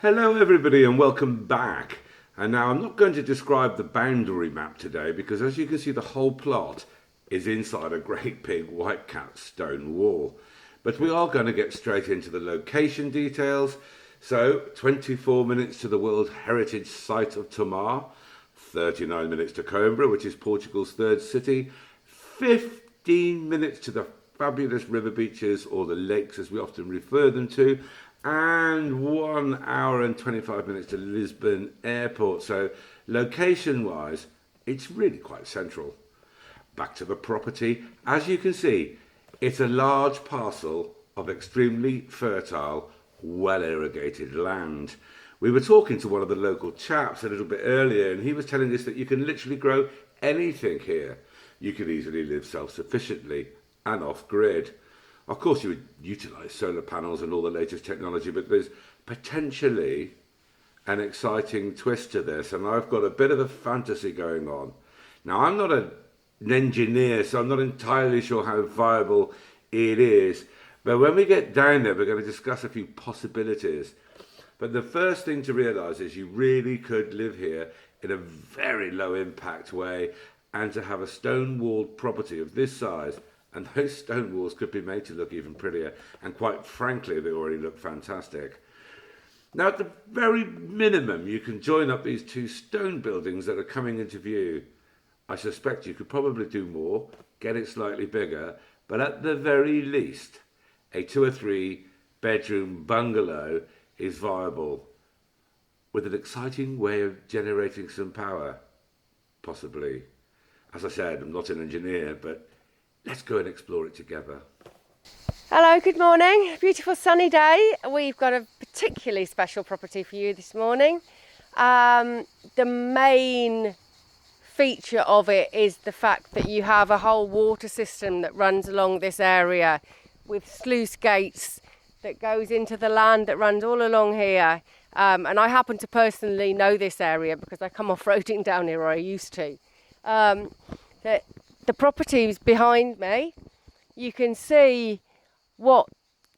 Hello everybody and welcome back. And now I'm not going to describe the boundary map today because as you can see the whole plot is inside a great big white cat stone wall. But we are going to get straight into the location details. So 24 minutes to the World Heritage Site of Tomar, 39 minutes to Coimbra, which is Portugal's third city, 15 minutes to the fabulous river beaches, or the lakes as we often refer them to, and 1 hour and 25 minutes to Lisbon Airport. So location wise, it's really quite central. Back to the property. As you can see, it's a large parcel of extremely fertile, well irrigated land. We were talking to one of the local chaps a little bit earlier and he was telling us that you can literally grow anything here. You could easily live self-sufficiently and off-grid. Of course, you would utilise solar panels and all the latest technology, but there's potentially an exciting twist to this, and I've got a bit of a fantasy going on. Now, I'm not an engineer, so I'm not entirely sure how viable it is, but when we get down there, we're going to discuss a few possibilities. But the first thing to realise is you really could live here in a very low impact way, and to have a stone walled property of this size. And those stone walls could be made to look even prettier. And quite frankly, they already look fantastic. Now, at the very minimum, you can join up these two stone buildings that are coming into view. I suspect you could probably do more, get it slightly bigger, but at the very least, a 2 or 3 bedroom bungalow is viable, with an exciting way of generating some power, possibly. As I said, I'm not an engineer, but let's go and explore it together. Hello, good morning. Beautiful sunny day. We've got a particularly special property for you this morning. The main feature of it is the fact that you have a whole water system that runs along this area with sluice gates that goes into the land that runs all along here. And I happen to personally know this area because I come off-roading down here, or I used to. The properties behind me, you can see what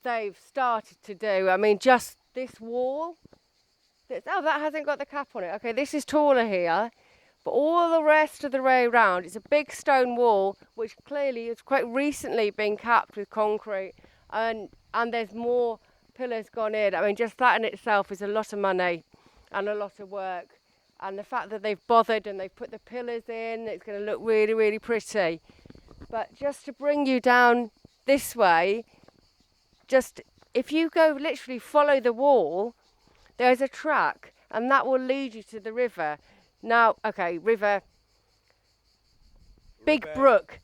they've started to do. I mean, just this wall, that hasn't got the cap on it. Okay, this is taller here, but all the rest of the way around, it's a big stone wall, which clearly has quite recently been capped with concrete, and there's more pillars gone in. I mean, just that in itself is a lot of money and a lot of work. And the fact that they've bothered and they've put the pillars in, it's going to look really, really pretty. But just to bring you down this way, just if you go literally follow the wall, there's a track and that will lead you to the river. Now, okay, big brook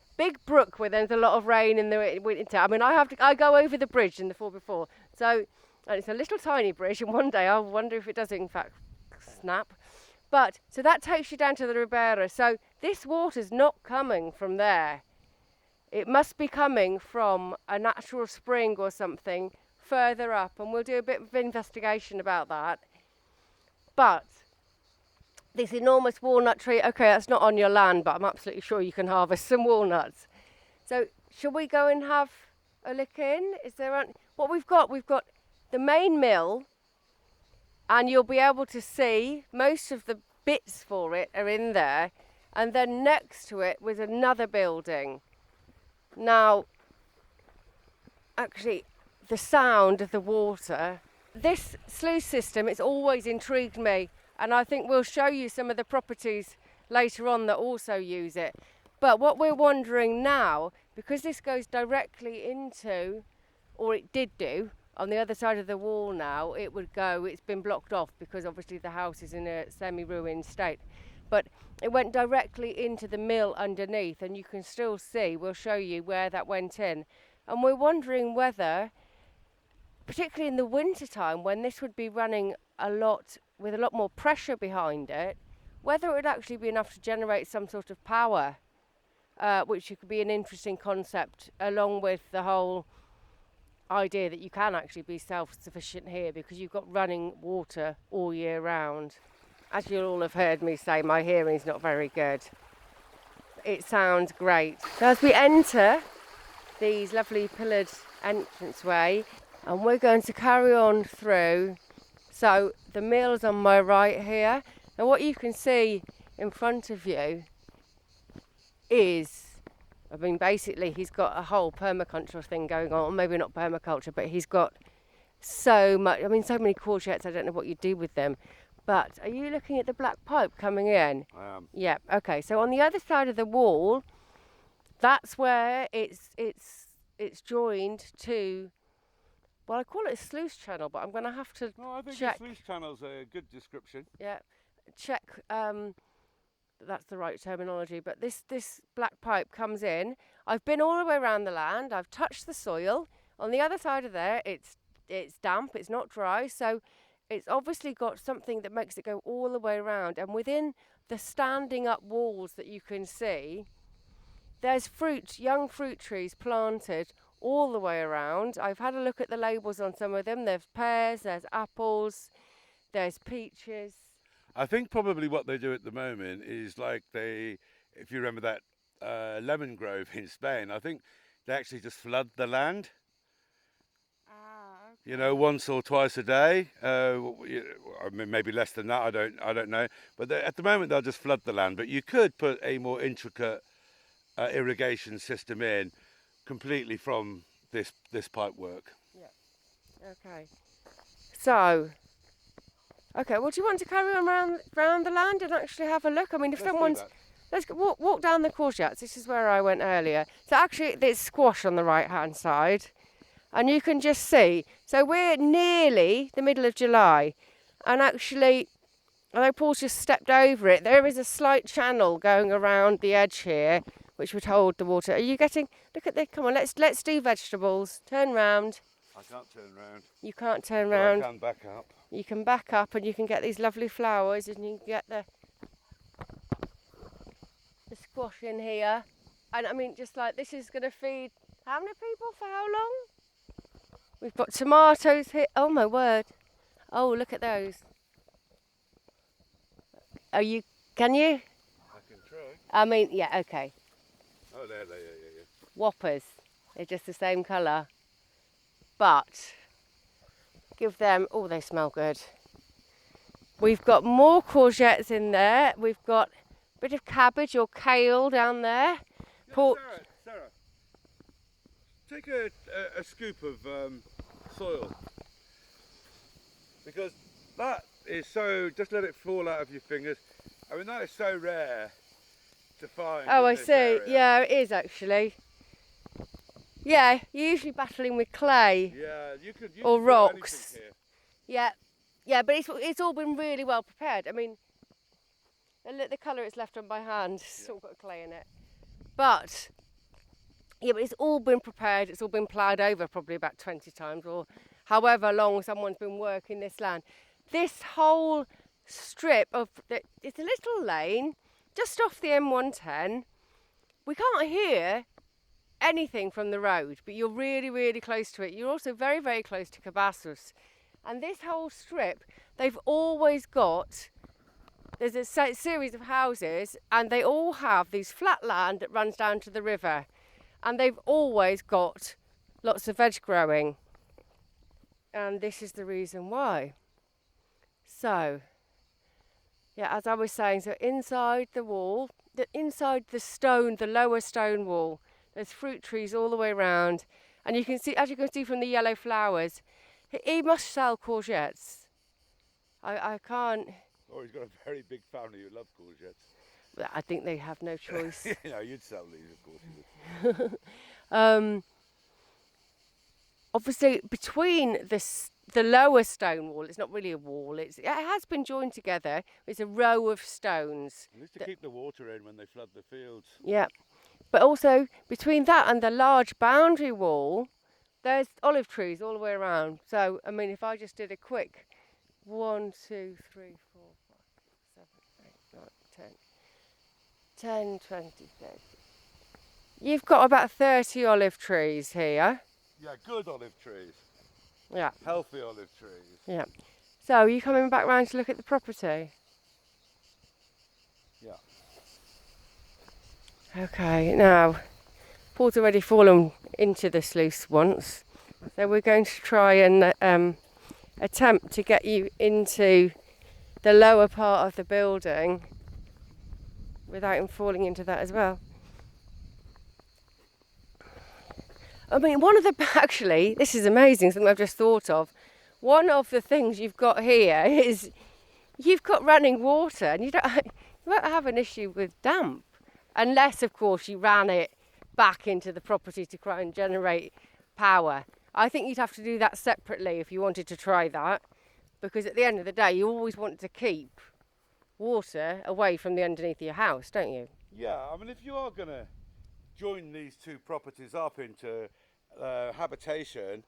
where there's a lot of rain in the winter. I mean, I go over the bridge in the 4x4. So, and it's a little tiny bridge, and one day I'll wonder if it does in fact snap. But, so that takes you down to the Ribeira. So this water's not coming from there. It must be coming from a natural spring or something further up. And we'll do a bit of investigation about that. But this enormous walnut tree, okay, that's not on your land, but I'm absolutely sure you can harvest some walnuts. So shall we go and have a look in? What we've got the main mill. And you'll be able to see most of the bits for it are in there. And then next to it was another building. Now, actually, the sound of the water, this sluice system, it's always intrigued me. And I think we'll show you some of the properties later on that also use it. But what we're wondering now, because this goes directly into, or it did do, on the other side of the wall now, it's been blocked off because obviously the house is in a semi-ruined state. But it went directly into the mill underneath, and you can still see, we'll show you where that went in. And we're wondering whether, particularly in the winter time, when this would be running with a lot more pressure behind it, whether it would actually be enough to generate some sort of power, which could be an interesting concept, along with the whole idea that you can actually be self-sufficient here because you've got running water all year round. As you'll all have heard me say, my hearing's not very good. It sounds great. So as we enter these lovely pillared entranceway, and we're going to carry on through So the mill's on my right here. And what you can see in front of you is, I mean, basically he's got a whole permaculture thing going on. Or maybe not permaculture, but he's got so much, I mean, so many courgettes, I don't know what you do with them. But are you looking at the black pipe coming in? I am. Yeah, okay. So on the other side of the wall, that's where it's joined to, well, I call it a sluice channel, but I'm going to have to No, I think check. a sluice channel's a good description. Yeah, check that's the right terminology. But this black pipe comes in. I've been all the way around the land. I've touched the soil. On the other side of there, it's damp. It's not dry. So it's obviously got something that makes it go all the way around. And within the standing up walls that you can see, there's young fruit trees planted all the way around. I've had a look at the labels on some of them. There's pears, there's apples, there's peaches. I think probably what they do at the moment is like if you remember that lemon grove in Spain, I think they actually just flood the land. Okay. You know, once or twice a day. I mean, maybe less than that. I don't know. But at the moment they'll just flood the land. But you could put a more intricate irrigation system in completely from this pipe work. Yeah. Okay. So. Okay. Well, do you want to carry on round the land and actually have a look? I mean, if someone's let's walk down the courgettes. This is where I went earlier. So actually, there's squash on the right-hand side. And you can just see, so we're nearly the middle of July, and actually, although Paul's just stepped over it, there is a slight channel going around the edge here, which would hold the water. Are you getting, look at this, come on, let's do vegetables. Turn round. I can't turn round. You can't turn round. I can back up. You can back up and you can get these lovely flowers, and you can get the squash in here. And I mean, just like this is going to feed how many people for how long? We've got tomatoes here. Oh my word. Oh, look at those. Can you? I can try. I mean, yeah, okay. Oh, there, yeah. Whoppers. They're just the same colour. But give them, oh, they smell good. We've got more courgettes in there. We've got a bit of cabbage or kale down there. Yeah, Sarah, take a scoop of soil, because that is so, just let it fall out of your fingers. I mean, that is so rare to find. Oh, in I this see. area. Yeah, it is actually. Yeah, you're usually battling with clay. Yeah, you could or put rocks. anything here. Yeah, but it's all been really well prepared. I mean, the colour it's left on my hand, it's all got clay in it. But it's all been prepared. It's all been ploughed over probably about 20 times, or however long someone's been working this land. This whole strip it's a little lane just off the M110. We can't hear anything from the road, but you're really, really close to it. You're also very, very close to Cabassos. And this whole strip, they've always got, there's a series of houses, and they all have these flat land that runs down to the river. And they've always got lots of veg growing. And this is the reason why. So, yeah, as I was saying, so inside the wall, inside the stone, the lower stone wall, there's fruit trees all the way around. And you can see, as you can see from the yellow flowers, he must sell courgettes. I can't. Oh, he's got a very big family who love courgettes. I think they have no choice. You know, you'd sell these, of course. Obviously, between the lower stone wall, it's not really a wall. It has been joined together. It's a row of stones. At least to keep the water in when they flood the fields. Yeah, but also between that and the large boundary wall, there's olive trees all the way around. So, I mean, if I just did a quick 1, 2, 3, 4, 5, 6, 7, 8, 9, 10, 20, 30. You've got about 30 olive trees here. Yeah, good olive trees. Yeah. Healthy olive trees. Yeah. So, are you coming back round to look at the property? Yeah. Okay, now, Paul's already fallen into the sluice once, so we're going to try and attempt to get you into the lower part of the building without him falling into that as well. I mean, actually, this is amazing, something I've just thought of. One of the things you've got here is you've got running water, and you won't have an issue with damp, unless, of course, you ran it back into the property to try and generate power. I think you'd have to do that separately if you wanted to try that, because at the end of the day, you always want to keep water away from the underneath of your house, don't you? Yeah, I mean, if you are going to join these two properties up into habitation,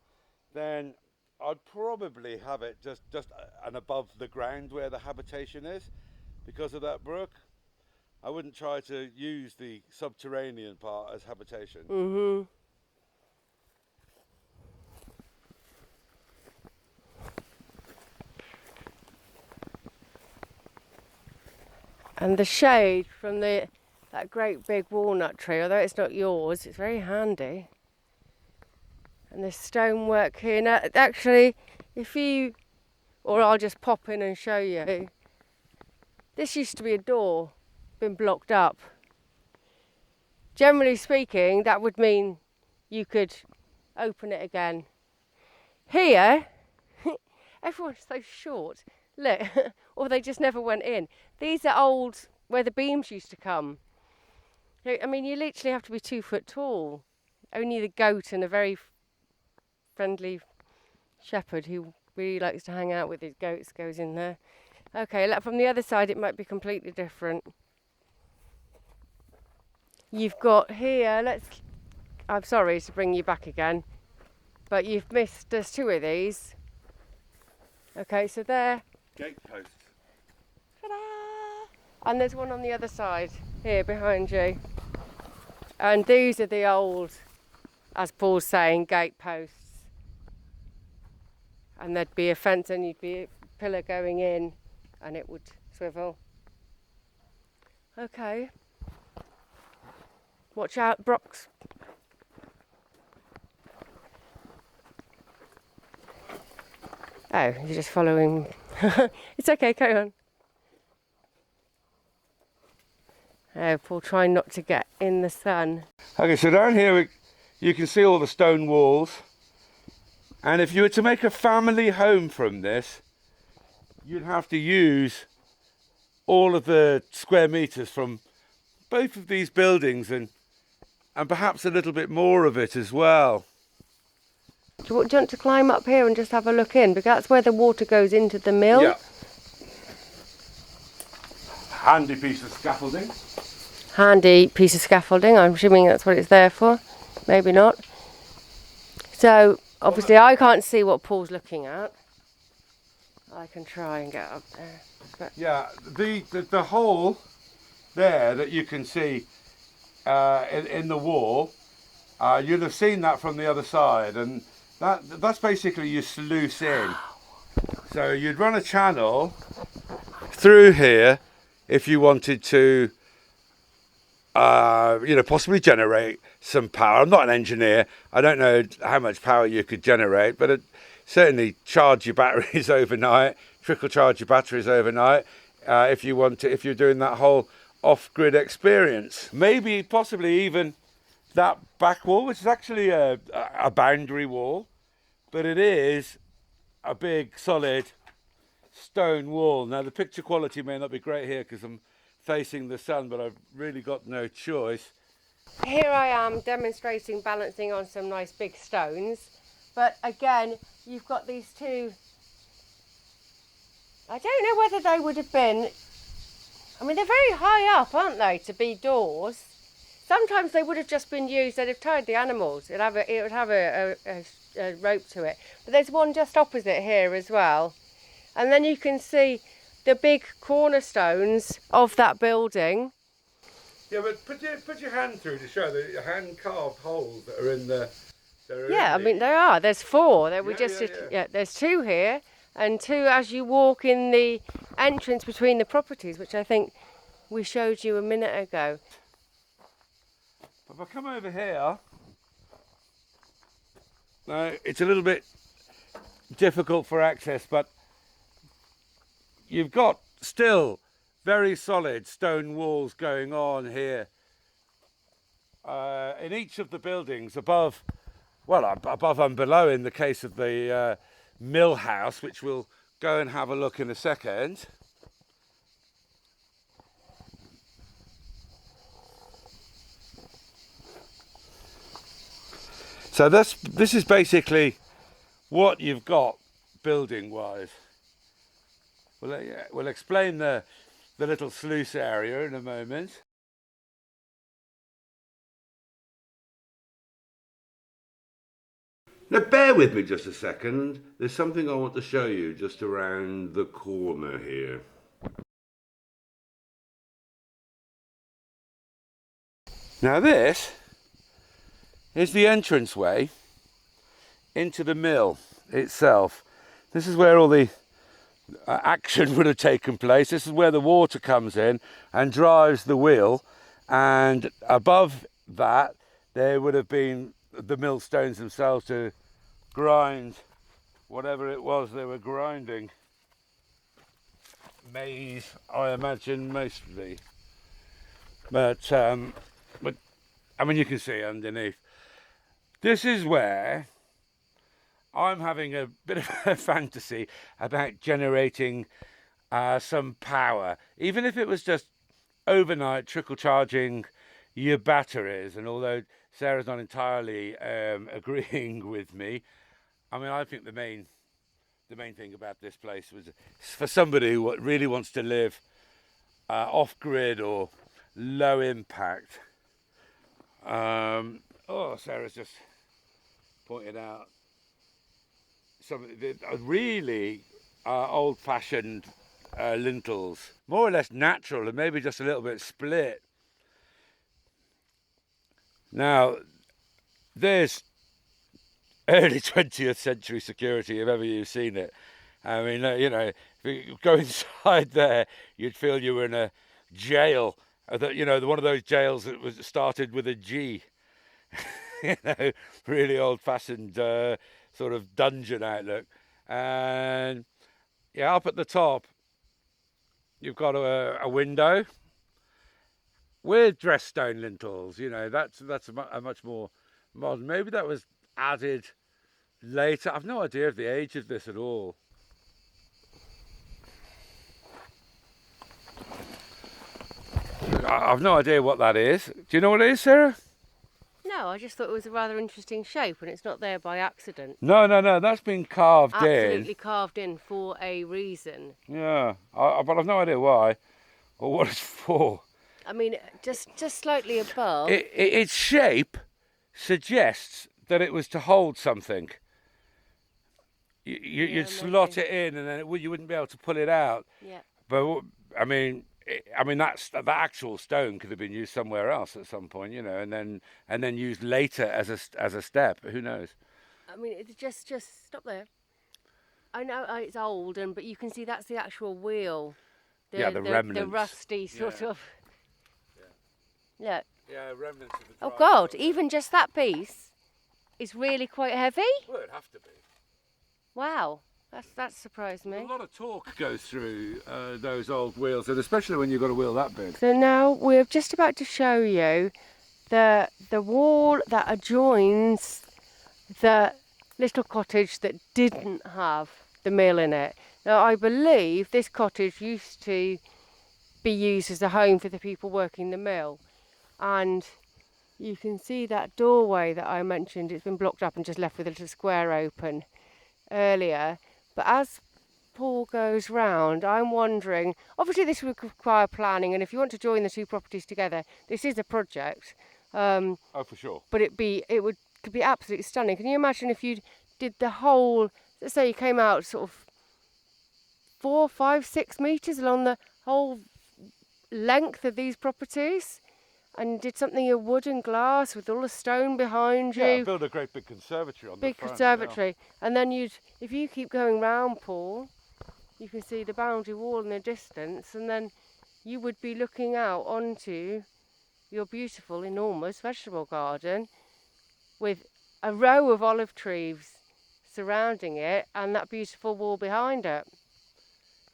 then I'd probably have it just and above the ground where the habitation is, because of that brook. I wouldn't try to use the subterranean part as habitation. Mm-hmm. And the shade from that great big walnut tree, although it's not yours, it's very handy. And this stonework here, now actually, or I'll just pop in and show you. This used to be a door, been blocked up. Generally speaking, that would mean you could open it again. Here, everyone's so short. Look, or they just never went in. These are old, where the beams used to come. I mean, you literally have to be 2 foot tall. Only the goat and a very friendly shepherd who really likes to hang out with his goats goes in there. Okay, from the other side it might be completely different. You've got here, I'm sorry to bring you back again, but you've missed, there's 2 of these. Okay, so there. Gate posts. Ta-da! And there's one on the other side, here behind you. And these are the old, as Paul's saying, gate posts. And there'd be a fence and you'd be a pillar going in and it would swivel. Okay. Watch out, Brox. Oh, you're just following. It's okay, carry on. Oh, Paul, trying not to get in the sun. Okay, so down here you can see all the stone walls. And if you were to make a family home from this, you'd have to use all of the square meters from both of these buildings and perhaps a little bit more of it as well. Do you want to climb up here and just have a look in? Because that's where the water goes into the mill. Yeah. Handy piece of scaffolding. Handy piece of scaffolding. I'm assuming that's what it's there for. Maybe not. So, obviously I can't see what Paul's looking at. I can try and get up there. But yeah, the hole there that you can see in the wall, you'll have seen that from the other side, and that's basically your sluice in. So you'd run a channel through here if you wanted to, possibly generate some power. I'm not an engineer. I don't know how much power you could generate, but certainly charge your batteries overnight, trickle charge your batteries overnight if you're doing that whole off-grid experience. Maybe possibly even that back wall, which is actually a boundary wall, but it is a big solid stone wall. Now the picture quality may not be great here because I'm facing the sun, but I've really got no choice. here I am demonstrating balancing on some nice big stones, but again you've got these 2. I don't know whether they would have been, I mean they're very high up, aren't they, to be doors. Sometimes they would have just been used, they'd have tied the animals, it would have a rope to it. But there's one just opposite here as well. And then you can see the big cornerstones of that building. Yeah, but put your hand through to show the hand carved holes that are in the. Yeah, I mean there are. There's 4. There's 2 here, and 2 as you walk in the entrance between the properties, which I think we showed you a minute ago. If I come over here, now it's a little bit difficult for access, but you've got still very solid stone walls going on here in each of the buildings above, well, above and below in the case of the mill house, which we'll go and have a look in a second. So this is basically what you've got building wise. We'll explain the little sluice area in a moment. Now bear with me just a second, there's something I want to show you just around the corner here. Now this is the entranceway into the mill itself. This is where all the action would have taken place. This is where the water comes in and drives the wheel, and above that there would have been the millstones themselves to grind whatever it was they were grinding. Maize, I imagine, mostly. But I mean, you can see underneath. This is where I'm having a bit of a fantasy about generating some power, even if it was just overnight trickle charging your batteries. And although Sarah's not entirely agreeing with me, I mean, I think the main thing about this place was for somebody who really wants to live off-grid or low impact. Oh, Sarah's just pointed out some of the really old-fashioned lintels, more or less natural and maybe just a little bit split. Now, there's early 20th century security if ever you've seen it. I mean, you know, if you go inside there, you'd feel you were in a jail. You know, one of those jails that was started with a G. You know, really old-fashioned sort of dungeon outlook. And yeah, up at the top, you've got a window with dressed stone lintels. You know, that's a much more modern. Maybe that was added later. I've no idea of the age of this at all. I've no idea what that is. Do you know what it is, Sarah? No, I just thought it was a rather interesting shape, and it's not there by accident. No, that's been carved in. Absolutely carved in for a reason. Yeah, but I've no idea why or what it's for. I mean, just slightly above. Its shape suggests that it was to hold something. You'd slot it in, and then you wouldn't be able to pull it out. Yeah. But I mean, that actual stone could have been used somewhere else at some point, you know, and then used later as a step. Who knows? I mean, it's just stop there. I know it's old, but you can see that's the actual wheel. The remnants. The rusty sort of. Yeah. Look. Yeah, remnants of the. Oh God! Even just that piece is really quite heavy. Well, it'd have to be. Wow. That surprised me. A lot of torque goes through those old wheels, and especially when you've got a wheel that big. So now we're just about to show you the wall that adjoins the little cottage that didn't have the mill in it. Now I believe this cottage used to be used as a home for the people working the mill, and you can see that doorway that I mentioned. It's been blocked up and just left with a little square open earlier. But as Paul goes round, I'm wondering, obviously this would require planning, and if you want to join the two properties together, this is a project. Oh, for sure. But could be absolutely stunning. Can you imagine if you did the whole, let's say you came out sort of 4, 5, 6 metres along the whole length of these properties, and did something in wood and glass with all the stone behind you. Yeah, build a great big conservatory on the front. Big conservatory. Yeah. And then if you keep going round, Paul, you can see the boundary wall in the distance, and then you would be looking out onto your beautiful, enormous vegetable garden with a row of olive trees surrounding it and that beautiful wall behind it.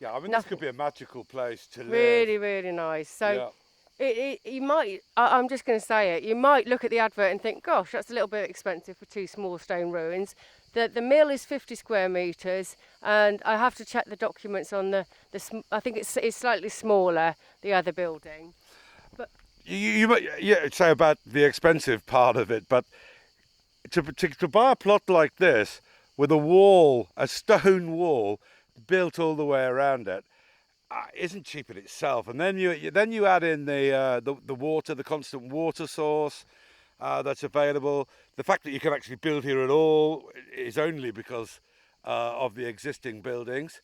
Yeah, I mean, Nothing. this could be a magical place to live. Really, really nice. So you might, I'm just going to say it, you might look at the advert and think, gosh, that's a little bit expensive for 2 small stone ruins. The mill is 50 square metres, and I have to check the documents on I think it's slightly smaller, the other building. But You might say about the expensive part of it, but to buy a plot like this with a wall, a stone wall, built all the way around it, isn't cheap in itself. And then you add in the water, the constant water source that's available. The fact that you can actually build here at all is only because of the existing buildings.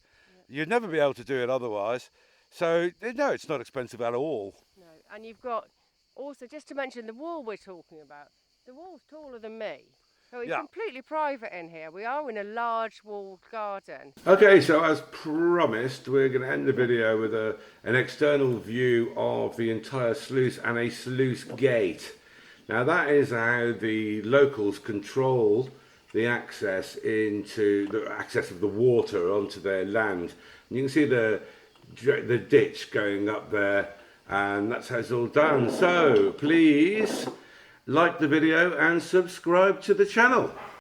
You'd never be able to do it otherwise. So no, it's not expensive at all. no, and you've got also, just to mention the wall we're talking about. The wall's taller than me, so it's completely private in here. We are in a large walled garden. Okay, so as promised, we're going to end the video with an external view of the entire sluice and a sluice gate. Now that is how the locals control the access of the water onto their land. And you can see the ditch going up there, and that's how it's all done. So please like the video and subscribe to the channel.